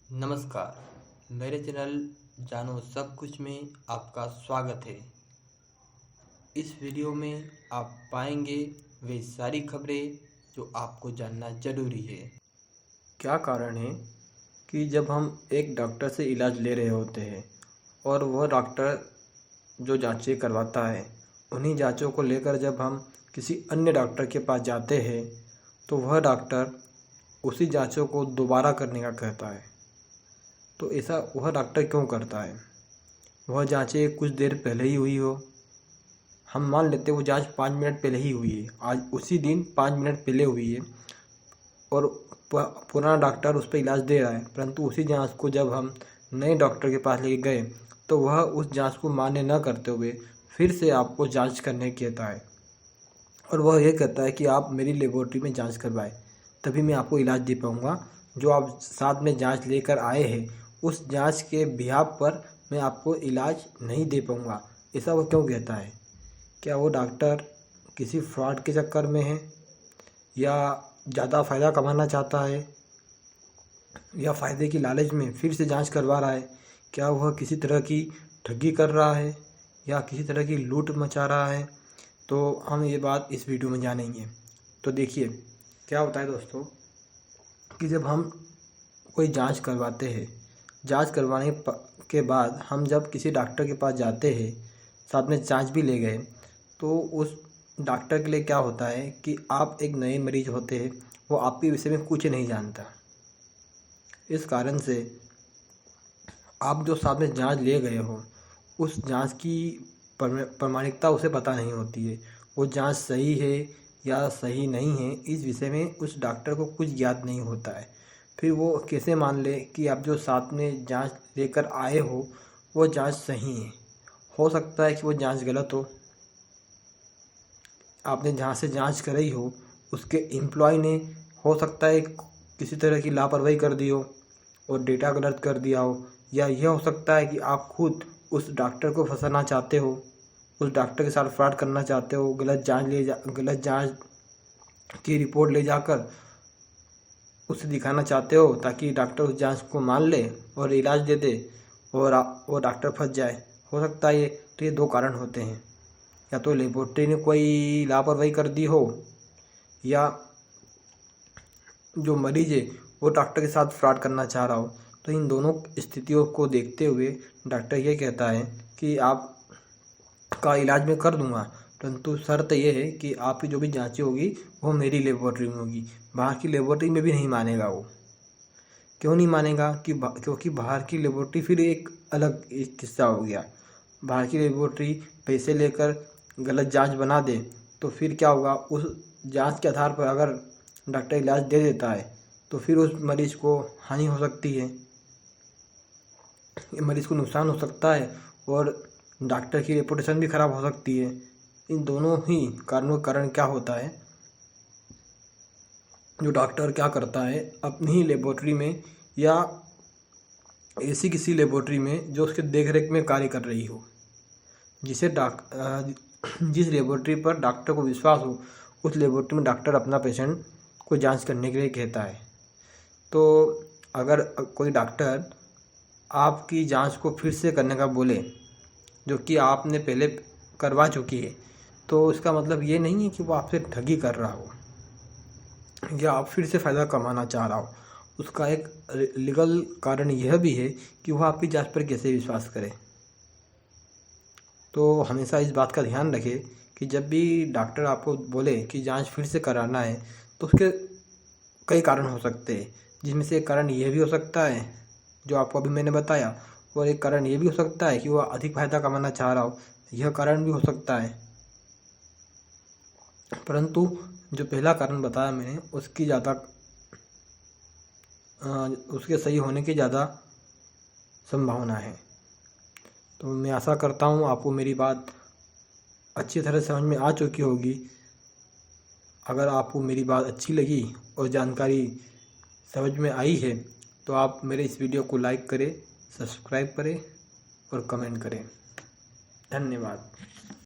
नमस्कार। मेरे चैनल जानो सब कुछ में आपका स्वागत है। इस वीडियो में आप पाएंगे वे सारी खबरें जो आपको जानना ज़रूरी है। क्या कारण है कि जब हम एक डॉक्टर से इलाज ले रहे होते हैं और वह डॉक्टर जो जांचें करवाता है, उन्हीं जांचों को लेकर जब हम किसी अन्य डॉक्टर के पास जाते हैं तो वह डॉक्टर उसी जांचों को दोबारा करने का कहता है। तो ऐसा वह डॉक्टर क्यों करता है? वह जांचें कुछ देर पहले ही हुई हो, हम मान लेते वो जांच 5 मिनट पहले ही हुई है, आज उसी दिन 5 मिनट पहले हुई है और पुराना डॉक्टर उस पर इलाज दे रहा है, परंतु उसी जांच को जब हम नए डॉक्टर के पास लेके गए तो वह उस जांच को मान्य न करते हुए फिर से आपको जांच करने कहता है और वह ये कहता है कि आप मेरी लेबोरेटरी में जांच करवाएं, तभी मैं आपको इलाज दे पाऊँगा। जो आप साथ में जांच लेकर आए हैं उस जांच के बिहाफ पर मैं आपको इलाज नहीं दे पाऊँगा। ऐसा वो क्यों कहता है? क्या वो डॉक्टर किसी फ्रॉड के चक्कर में है, या ज़्यादा फ़ायदा कमाना चाहता है, या फ़ायदे की लालच में फिर से जांच करवा रहा है? क्या वह किसी तरह की ठगी कर रहा है या किसी तरह की लूट मचा रहा है? तो हम ये बात इस वीडियो में जानेंगे। तो देखिए क्या होता है दोस्तों कि जब हम कोई जांच करवाते हैं, जांच करवाने के बाद हम जब किसी डॉक्टर के पास जाते हैं, साथ में जांच भी ले गए, तो उस डॉक्टर के लिए क्या होता है कि आप एक नए मरीज होते हैं, वो आपके विषय में कुछ नहीं जानता। इस कारण से आप जो साथ में जांच ले गए हो उस जांच की प्रामाणिकता उसे पता नहीं होती है। वो जांच सही है या सही नहीं है, इस विषय में उस डॉक्टर को कुछ ज्ञात नहीं होता है। फिर वो कैसे मान ले कि आप जो साथ में जांच लेकर आए हो वो जांच सही है? हो सकता है कि वो जांच गलत हो। आपने जहाँ से जांच कराई हो उसके एम्प्लॉय ने हो सकता है किसी तरह की लापरवाही कर दी हो और डेटा गलत कर दिया हो, या यह हो सकता है कि आप खुद उस डॉक्टर को फंसाना चाहते हो, उस डॉक्टर के साथ फ्रॉड करना चाहते हो, गलत जांच की रिपोर्ट ले जाकर उसे दिखाना चाहते हो ताकि डॉक्टर उस जांच को मान ले और इलाज दे दे और वो डॉक्टर फंस जाए। हो सकता है ये 2 कारण होते हैं, या तो लेबोरेटरी ने कोई लापरवाही कर दी हो, या जो मरीज है वो डॉक्टर के साथ फ्रॉड करना चाह रहा हो। तो इन दोनों स्थितियों को देखते हुए डॉक्टर ये कहता है कि आपका इलाज मैं कर दूंगा, परंतु शर्त यह है कि आपकी जो भी जांचें होगी वो मेरी लेबोरेटरी में होगी। बाहर की लेबोरेटरी में भी नहीं मानेगा वो। क्यों नहीं मानेगा? क्योंकि बाहर की लेबोरेटरी फिर एक अलग एक किस्सा हो गया। बाहर की लेबोरेटरी पैसे लेकर गलत जांच बना दे तो फिर क्या होगा? उस जांच के आधार पर अगर डॉक्टर इलाज दे देता है तो फिर उस मरीज़ को हानि हो सकती है, मरीज़ को नुकसान हो सकता है और डॉक्टर की रेपुटेशन भी ख़राब हो सकती है। इन दोनों ही कारणों के कारण क्या होता है, जो डॉक्टर क्या करता है अपनी ही लेबोरेटरी में या ऐसी किसी लेबोरेटरी में जो उसके देखरेख में कार्य कर रही हो, जिस लेबोरेटरी पर डॉक्टर को विश्वास हो, उस लेबोरेटरी में डॉक्टर अपना पेशेंट को जांच करने के लिए कहता है। तो अगर कोई डॉक्टर आपकी जांच को फिर से करने का बोले जो कि आपने पहले करवा चुकी है, तो इसका मतलब ये नहीं है कि वो आपसे ठगी कर रहा हो या आप फिर से फ़ायदा कमाना चाह रहा हो। उसका एक लीगल कारण यह भी है कि वह आपकी जांच पर कैसे विश्वास करे। तो हमेशा इस बात का ध्यान रखें कि जब भी डॉक्टर आपको बोले कि जांच फिर से कराना है तो उसके कई कारण हो सकते हैं, जिसमें से एक कारण यह भी हो सकता है जो आपको अभी मैंने बताया, और एक कारण ये भी हो सकता है कि वह अधिक फायदा कमाना चाह रहा हो। यह कारण भी हो सकता है, परंतु जो पहला कारण बताया मैंने उसकी ज़्यादा उसके सही होने की ज़्यादा संभावना है। तो मैं आशा करता हूँ आपको मेरी बात अच्छी तरह समझ में आ चुकी होगी। अगर आपको मेरी बात अच्छी लगी और जानकारी समझ में आई है तो आप मेरे इस वीडियो को लाइक करें, सब्सक्राइब करें और कमेंट करें। धन्यवाद।